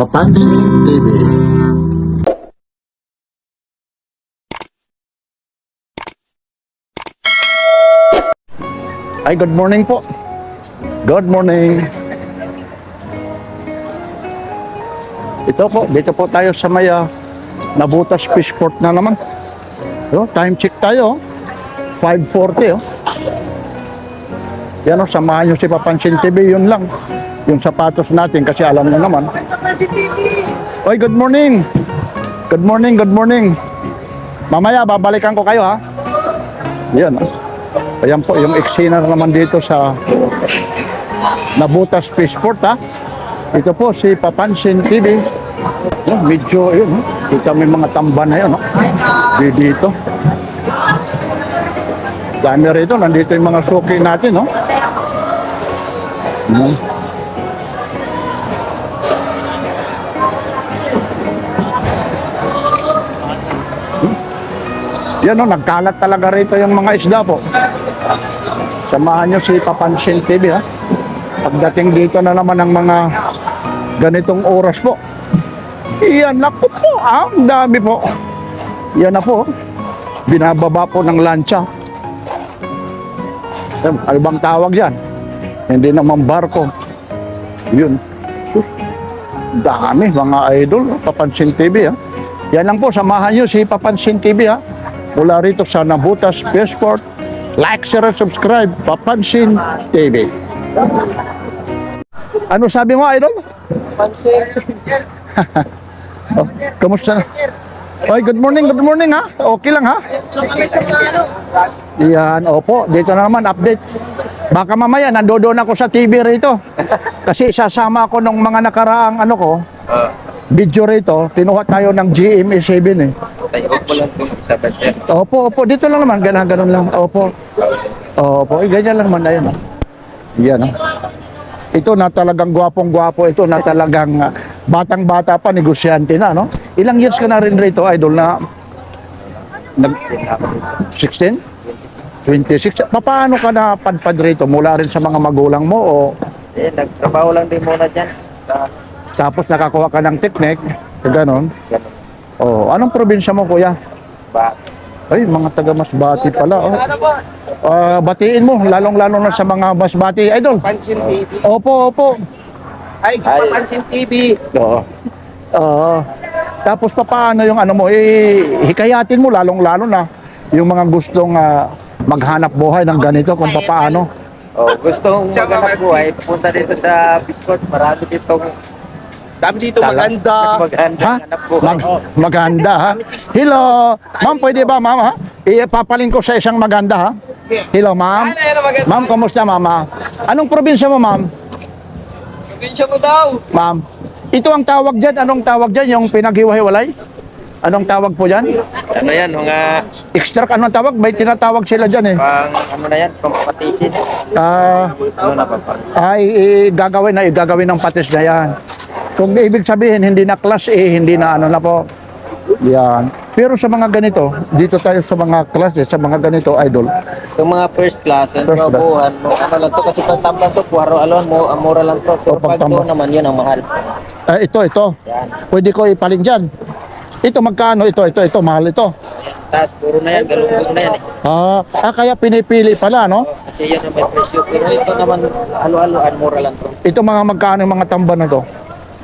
Papansin TV. Ay, good morning po. Good morning. Ito po, dito po tayo sa may Nabutas Fishport na naman. Time check tayo. 5:40. Yan samahan nyo si Papansin TV, yun lang. Yung sapatos natin kasi alam nyo naman. Oy, good morning. Good morning, good morning. Mamaya, babalikan ko kayo ha. Yan Ayan po, yung eksena naman dito sa Nabutas Fishport ha. Ito po si Papansin TV. Medyo, yun, kita may mga tamban na yun. Dito. Dami rito, nandito yung mga suki natin, no? Yan, no, nagkalat talaga rito yung mga isda po. Samahan nyo si Papansin TV, ha? Pagdating dito na naman ang mga ganitong oras po. Yan, naku po, ang dami po. Yan na po, binababa po ng lancha. Ano bang tawag yan? Hindi naman barko. Yun. Dami mga idol. Papansin TV ha. Yan lang po. Samahan nyo si Papansin TV ha. Mula rito sa Nabutas Fishport. Like, share, and subscribe. Papansin TV. Ano sabi mo idol? Pansin. Kamusta na? Oy, good morning ha. Okay lang ha. Yan, opo. Dito na naman, update. Baka mamaya, nandoon ako sa TV rito. Kasi sasama ako ng mga nakaraang video rito. Kinuha tayo ng GMA7 eh. Tayo po lang itong isa ba siya? Opo. Dito lang naman, ganun lang. Opo, ganyan lang naman na yun. Yan Ito na talagang gwapong-gwapo. Ito na talagang batang-bata pa, negosyante na, no? Ilang years ka na rin rito, idol, na 16? 26. Paano ka na padpad rito? Mula rin sa mga magulang mo o Nagtrabaho lang din muna dyan. tapos nakakuha ka ng technique? Ganon. Ganun. Anong probinsya mo, kuya? Ba? Ay, mga taga Masbati pala. Batiin mo, lalong-lalo na sa mga Masbati, idol. Pansin TV. Opo. Ay, Pansin TV. Oo. Tapos paano yung mo, hikayatin mo lalong-lalo na yung mga gustong maghanap buhay ng ganito kung paano. Gustong maghanap buhay, pupunta dito sa Fishport. Marami dito maganda. Ha? Hanap buhay. Maganda ha? Hello. Ma'am, pwede ba ma'am ha? Ipapaling ko sa isang maganda ha? Hello ma'am. Ma'am, kumusta mama? Anong probinsya mo ma'am? Probinsya mo daw. Ma'am. Ito ang tawag dyan. Anong tawag dyan? Yung pinaghiwa-hiwalay? Anong tawag po dyan? Ano yan, mga Extract, anong tawag? May tinatawag sila dyan eh. ano na yan, pampatisin. Ano na pa? Gagawin ng patis na yan. Kung ibig sabihin, hindi na class hindi na na po. Yan. Pero sa mga ganito, dito tayo sa mga classes, sa mga ganito, idol. Yung mga first class, ang First class. probuhan mo, ano lang to, kasi pag tambang to, puwaro-alon mo, mura lang to. Pero pag pagtambang. doon naman, yun ang mahal. Ito. Yan. Pwede ko ipaling dyan. Ito magkano? Ito. Mahal ito. Tapos, puro na yan, galunggong na yan. Kaya pinipili pala, no? Kasi yan ang may presyo. Pero ito naman, halo-haloan, mura lang to. Ito mga magkano yung mga tamba na to?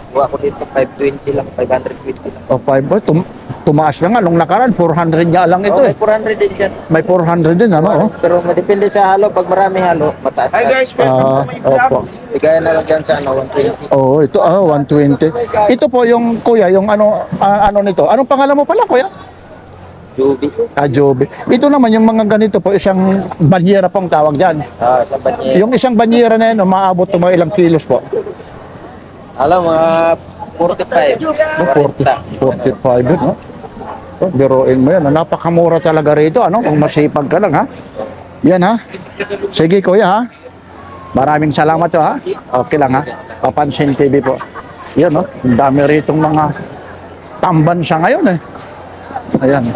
Buha ko dito, 520 lang, 520 lang. O 5, tumaas na nga. Nung nakaraan, 400 nga lang ito May eh. 400 din dyan. May 400 din, ano? Pero madepende sa halo, pag marami halo, mataas. Hi guys, Opo. Bigayan na lang dyan sa 120. Ito 120. Ito po yung kuya, yung ano nito. Anong pangalan mo pala, kuya? Juby. Jobe. Ito naman yung mga ganito po, isang banyera pong tawag diyan. Sa Banye. Yung isang banyera na yan, umaabot ng mga ilang kilos po. Alam, mga 45. 45 yun, no? Biruin mo yan. Napakamura talaga rito, ano? Kung masipag ka lang, ha? Yan, ha? Sige, kuya, ha? Maraming salamat, ha? Okay lang, ha? Papansin TV po. Yan, no? Ang dami ritong mga tamban siya ngayon, eh. Ayan.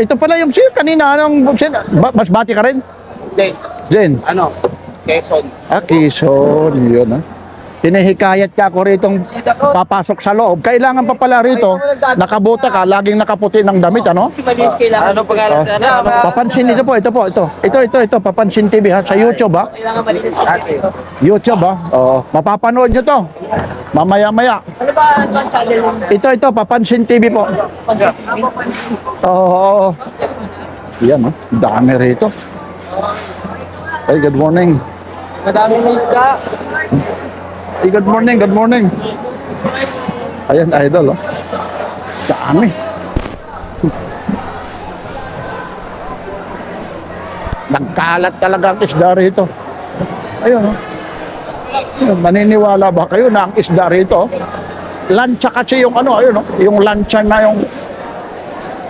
Ito pala yung kanina. Masbati ka rin? Hindi. Jen? Quezon. Quezon. Yun, ha? Pinahikayat ka ako ritong papasok sa loob. Kailangan pa pala rito, nakabuta ka, laging nakaputi ng damit, ano? Si Malinis kailangan. Ano pangalan sa ano? Papansin ito po, ito, Papansin TV ha, sa YouTube ha. Kailangan malinis kasi. YouTube ha, oo. Mapapanood nyo to, mamaya-maya. Ano ba ang channel mo? Ito, Papansin TV po. Oo. Yan ha, dami rito. Ay, good morning. Madami na isda. Hey, good morning, good morning. Ayan, idol, oh. Dami. Nagkalat talaga ang isda rito. Ayun, oh. Maniniwala ba kayo na ang isda rito? Lancha kasi yung ano, ayun, oh. Yung lancha na yung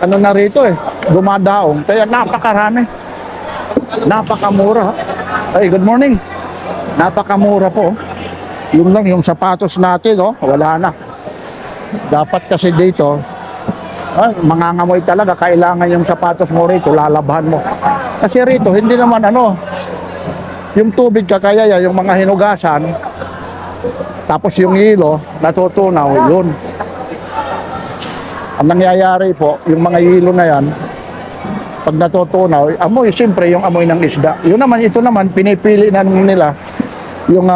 ano na rito eh, dumadaong. Kaya napakarami. Napakamura. Ay, good morning. Napakamura po. Yung lang, yung sapatos natin, oh, wala na. Dapat kasi dito, mangangamoy talaga, kailangan yung sapatos mo rito, lalabahan mo. Kasi rito, hindi naman ano, yung tubig kakaya, yung mga hinugasan, tapos yung hilo, natutunaw, yun. Ang nangyayari po, yung mga hilo na yan, pag natutunaw, amoy, siyempre yung amoy ng isda. Yun naman, ito naman, pinipili na nila yung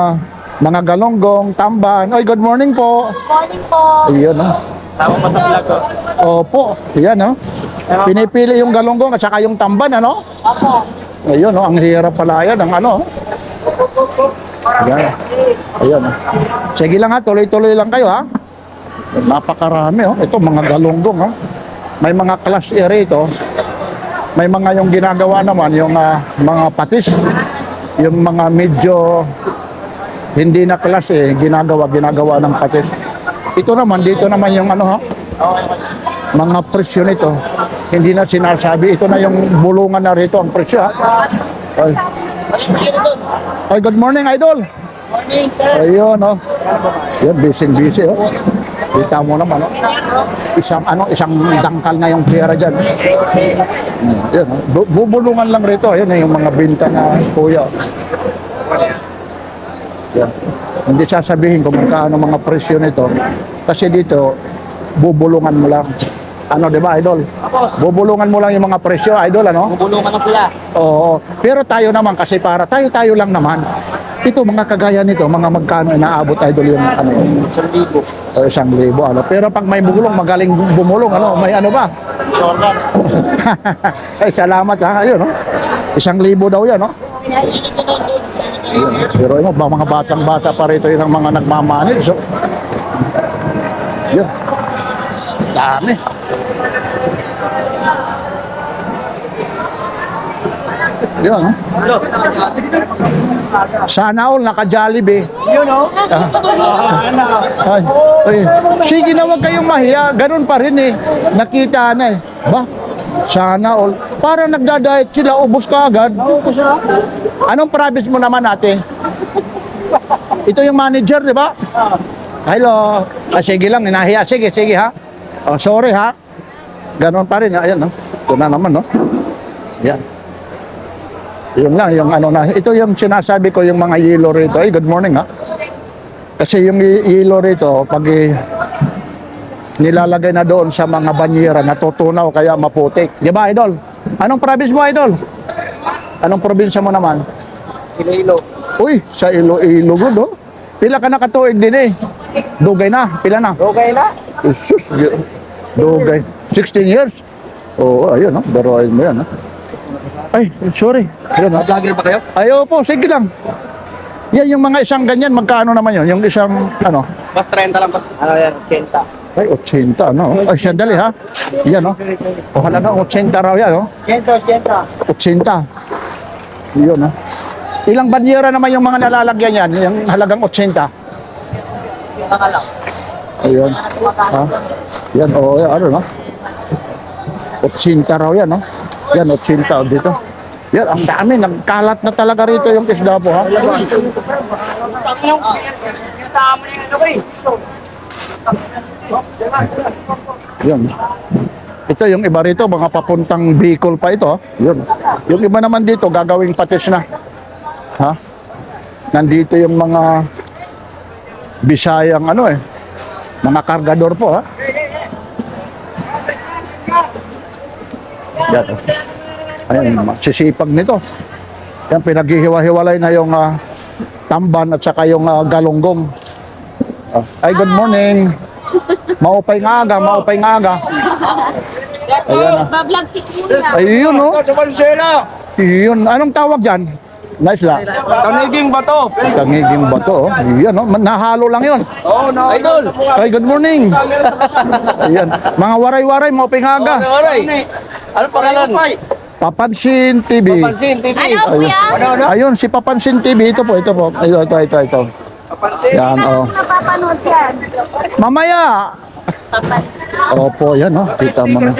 mga galonggong, tamban. Oy, good morning po. Morning po. Ayun, oh. Sama pa sa vlog ko. Opo, ayan, oh. Pinipili yung galonggong at saka yung tamban, ano? Opo. Ayun, oh, ang hirap pala yan, ang ano. Ayan, ayan, oh. Sige lang ha, tuloy-tuloy lang kayo ha. Napakarami, oh. Ito, mga galonggong, oh. May mga class A rito. May mga yung ginagawa naman, yung mga patis. Yung mga medyo hindi na klase, ginagawa ng patis. Ito naman, dito naman yung ano ha, mga presyo nito. Hindi na sinasabi, ito na yung bulungan na rito, ang presyo ha. Ay, ay good morning, idol. Morning, sir. Ayun, oh. Yan, busy, oh. Kita mo naman, oh. Isang dangkal na yung pera dyan. Yan, oh. Bubulungan lang rito, ayun, yung mga binta na kuya. Yan. Hindi sasabihin kung magkano mga presyo nito. Kasi dito, bubulungan mo lang. Ano, di ba, idol? Bubulungan mo lang yung mga presyo, idol, ano? Bubulungan na sila. Oo. Pero tayo naman, kasi para tayo lang naman. Ito, mga kagaya nito, mga magkano inaabot, idol, yung ano, 1,000. o 1,000, ano. Pero pag may bumulong, magaling bumulong, ano, may ano ba? Sorry. Ay, salamat ha, ayun, no? 1,000 daw yan, no? Pero ano, mga batang-bata pa rito yun ang mga nagmamanid, so. Yun. Dami. Yun, no? Sana all naka-Jollibee. Yun o. Ay, ay. Sige na, huwag kayong mahiya. Ganun pa rin eh. Nakita na eh. Ba? Sana all. Para nagda-diet sila, ubos ka agad. Anong province mo naman ate? Ito yung manager, di ba? Hello. Sige lang, inahiya. Sige ha. Oh, sorry ha. Ganun pa rin. Ayan, no? Ito na naman, no? Yan. Yun lang, yung ano na. Ito yung sinasabi ko, yung mga yelo rito. Ay, good morning ha. Kasi yung yelo rito, pag nilalagay na doon sa mga banyera, natutunaw kaya maputik. Di ba, idol? Anong province mo, idol? Anong probinsya mo naman? Iloilo. Uy, sa Iloilo, good, oh. Pila ka nakatuig din eh. Dugay na, pila na. Okay na? Jesus, dugay. 16 years? Oo, ayun, no? Daroin mo yan, no? Ay, sorry. Ayun, no? Vlogger ba kayo? Ay, opo, sige lang. Yan, yung mga isang ganyan, magkano naman yun? Yung isang, ano? Mas 30 lang ba? Ano yan? 80. Ay, 80, no? Ay, sandali, ha? Yan, no? O, halagang 80 raw yan, no? 80. 80. Yun, no? Ilang banyera naman yung mga nalalagyan yan? Yung halagang 80. Pangalang. Ayun. Ha? Yan, o, ano, no? 80 raw yan, no? Yan, 80 dito. Yan, ang dami. Nagkalat na talaga rito yung isda po, ha? Yan. Ito yung iba rito, mga papuntang Bicol pa ito, ha? Yun. Yung iba naman dito, gagawing patis na. Ha? Nandito yung mga Bisayang ano eh. Mga kargador po ha. Yan. Ayun, sisipag nito. Yan, pinaghihiwa-hiwalay na yung tamban at saka yung galunggong. Ay, good morning. Maupay nga aga, maupay nga aga. Ayan na. Bablog si Kuya. Ayun, no? Sa Valenzuela. Yun. Anong tawag dyan? Nice la. Taniging bato. Tangiging bato. Oh. Yan, no? Nahalo lang yun. Oo, no. Idol. Ay, good morning. Ayan. Mga waray-waray, maupay nga aga. Ano pangalan? Papansin TV. Pansin TV. Ano, Kuya? Ayun, si Papansin TV. Ito po, ito po. Ito. Pansin. Yan, oh. Napapanood yan. Mamaya. Opo, yan, oh. Kita mo na.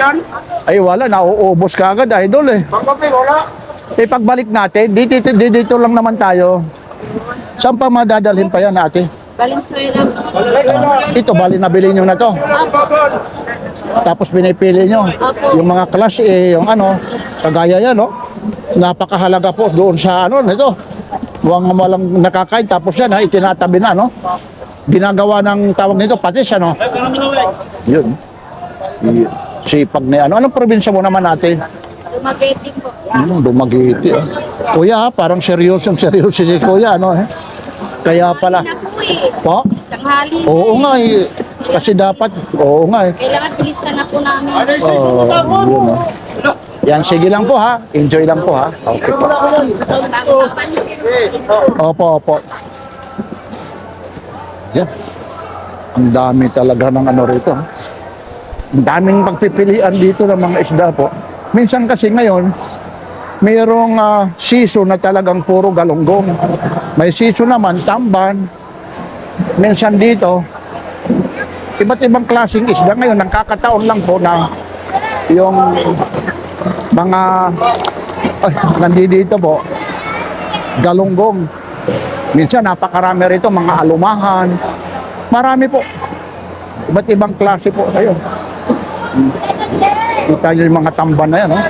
Ay, wala. Nauubos ka agad, idol, eh. Pangkapi, wala. Eh, pagbalik natin, dito lang naman tayo. Saan pa madadalhin pa yan, ate? Valenzuela. Ito, bali nabili nyo na to. Tapos pinipili nyo. Yung mga class, yung ano, kagaya yan, no? Napakahalaga po doon sa ano, nito. Walang nakakain, tapos yan, itinatabi na, no? Ginagawa ng tawag nito, patis, ano? Yun. Sipag na ano. Anong probinsya mo naman, ate? Dumaguete po. Dumaguete. Kuya, parang seryoso si kuya, ano eh. Kaya pala. Na po eh. Po? Tanghali. Oo nga eh. Kasi dapat, oo nga eh. Kailangan bilisan na po namin. Yun, oh. Yan, sige lang po ha. Enjoy lang po ha. Okay po. Opo. Yan. Ang dami talaga ng ano rito. Ang daming pagpipilian dito ng mga isda po. Minsan kasi ngayon, mayroong season na talagang puro galunggong. May season naman, tamban. Minsan dito, iba't ibang klaseng isda. Ngayon, nagkakataon lang po na yung mga nandito po, galunggong. Minsan napakarami rito, mga alumahan. Marami po. Iba't ibang klase po. Ayun. Kita nyo yung mga tamban na yan. Oh.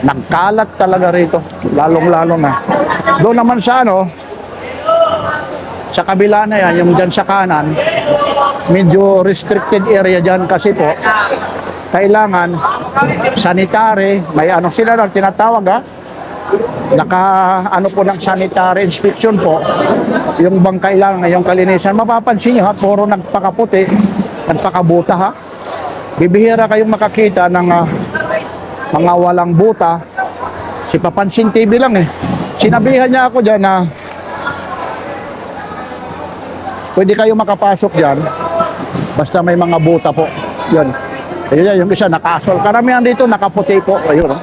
Nagkalat talaga rito. Lalong-lalo na. Doon naman sa ano, sa kabila na yan, yung dyan sa kanan, medyo restricted area dyan kasi po, kailangan sanitary, may ano sila lang tinatawag ha, naka ano po ng sanitary inspection po, yung bang kailangan, yung kalinisan, mapapansin nyo ha, puro nagpakaputi, nagpakabuta ha, bibihira kayong makakita ng mga walang buta, si Papansin TV lang eh, sinabihan niya ako dyan na pwede kayo makapasok dyan, basta may mga buta po, yun. Ayun, yung isa nakasol. Karamihan dito nakaputi po. Ayun.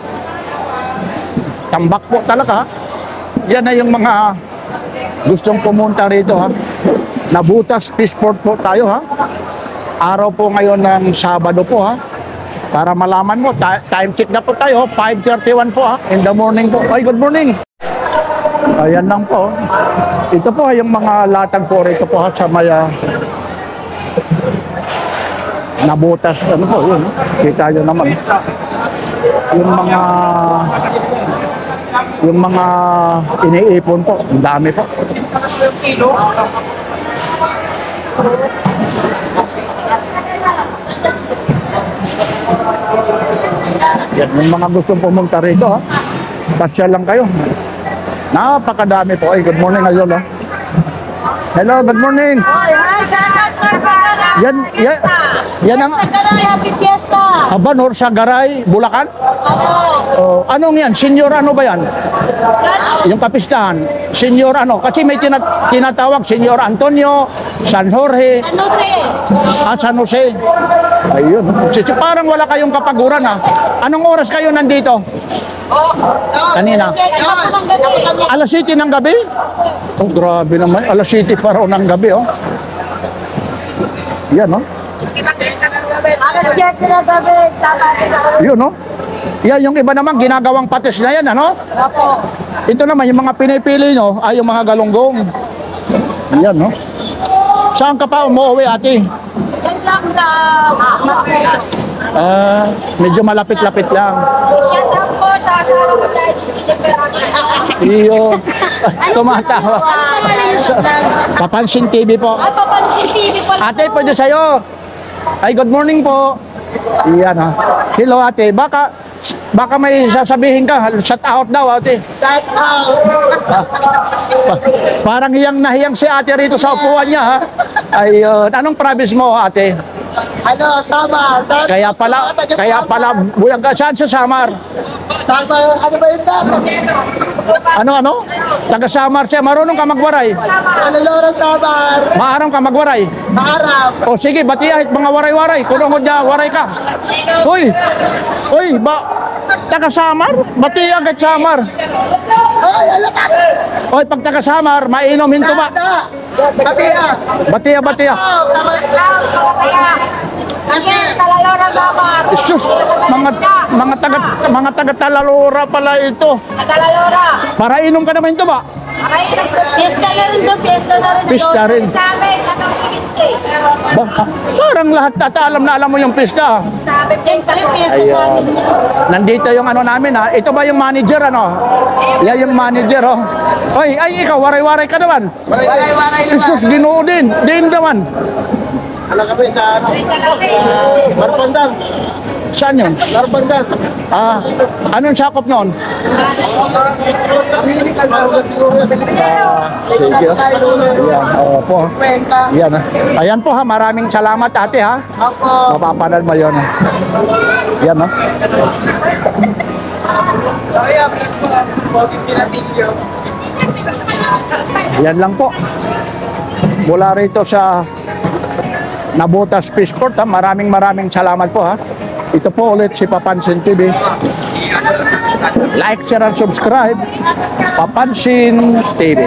Tambak po talaga. Yan na yung mga gustong pumunta rito ha. Nabutas Fishport po tayo ha. Araw po ngayon ng Sabado po ha. Para malaman mo, time check na po tayo. 5:31 po ha. In the morning po. Ay, good morning. Ayan lang po. Ito po yung mga latag po rito po ha sa maya. Nabutas, ano po, yun. Kita nyo naman. Yung mga iniipon po, ang dami po. Yan, yung mga gustong pumunta rito, ha. Pasyal lang kayo. Napakadami po. Ay, good morning, Ayol, ha. Hello, good morning. Yan ang Sagaray, happy fiesta! Abanor sa Garay, Bulacan. Anong yan? Senior ano ba yan? Yung kapistahan. Senior ano? Kasi may tinatawag Senior Antonio, San Jorge, Ano si? San Jose. Ayun. Parang wala kayong kapaguran ha. Anong oras kayo nandito? Kanina. Alas 7 ng gabi? Oh, grabe naman. Alas 7 pa raw ng gabi, oh. Yan, no? Yun, no? Yan, yung iba naman, ginagawang patis na yan, ano? Ito naman, yung mga pinipili nyo, ay yung mga galunggong. Yan, no? Saan ka pa umuwi, ate? Yan lang sa Marcos. Medyo malapit-lapit lang. Shout out po sa asawa ko guys, si Jennifer Abel. Iyo. Tumatawa. Papansin TV po. Ay, papansin TV po. Ate, pwede sa'yo. Ay, good morning po. Iyan ha. Hello ate, baka may sasabihin ka, shout out daw ate. Shout out! Parang hiyang na hiyang si ate rito sa upuan niya ha. Ayun, anong province mo ate? Ano, Samar? Kaya pala, buyag ka saan sa Samar? Samar, ano ba yun dapat? Ano? Taga Samar siya, marunong ka magwaray. Maluloro, Samar. Maarang ka magwaray. Maharap. O sige, batiya, mga waray-waray. Kunong dyan, waray ka. Uy, taga Samar? Batiya agad Samar. Ay, alakat! Oy, pag taga Samar, mainom hinto ba? Batiya. Batiya. Kasi talalora sa bar. Sus, mga taga Talalora pala ito. Talalora. Para inom ka naman ito ba? Aray, Fiesta na rin doon, fiesta na rin. Pista rin. sa amin, atong siginsi. Parang lahat alam na alam mo yung pista. Sabi, fiesta Ay, po. fiesta sa amin yan. Nandito yung ano namin ha. Ito ba yung manager ano? Yan yung manager oh. Oy, ikaw waray-waray ka naman. Waray-waray naman. Jesus, Ginoo din. Din naman. Ano ka ba sa ano? Marpandan. Saan yun? Marpandan. Anong sakop noon? Clinical marunod siguro yung bilis na. Sige. Ayan, opo. Kwenta. Ayan ha. Ayan po ha, maraming salamat ate ha. Ako. Mapapanood mo yun. Yan ha. Yan lang po. Mula rito sa Nabotas Fishport ha. Maraming salamat po ha. Ito po ulit si Papansin TV. Like, share, and subscribe. Papansin TV.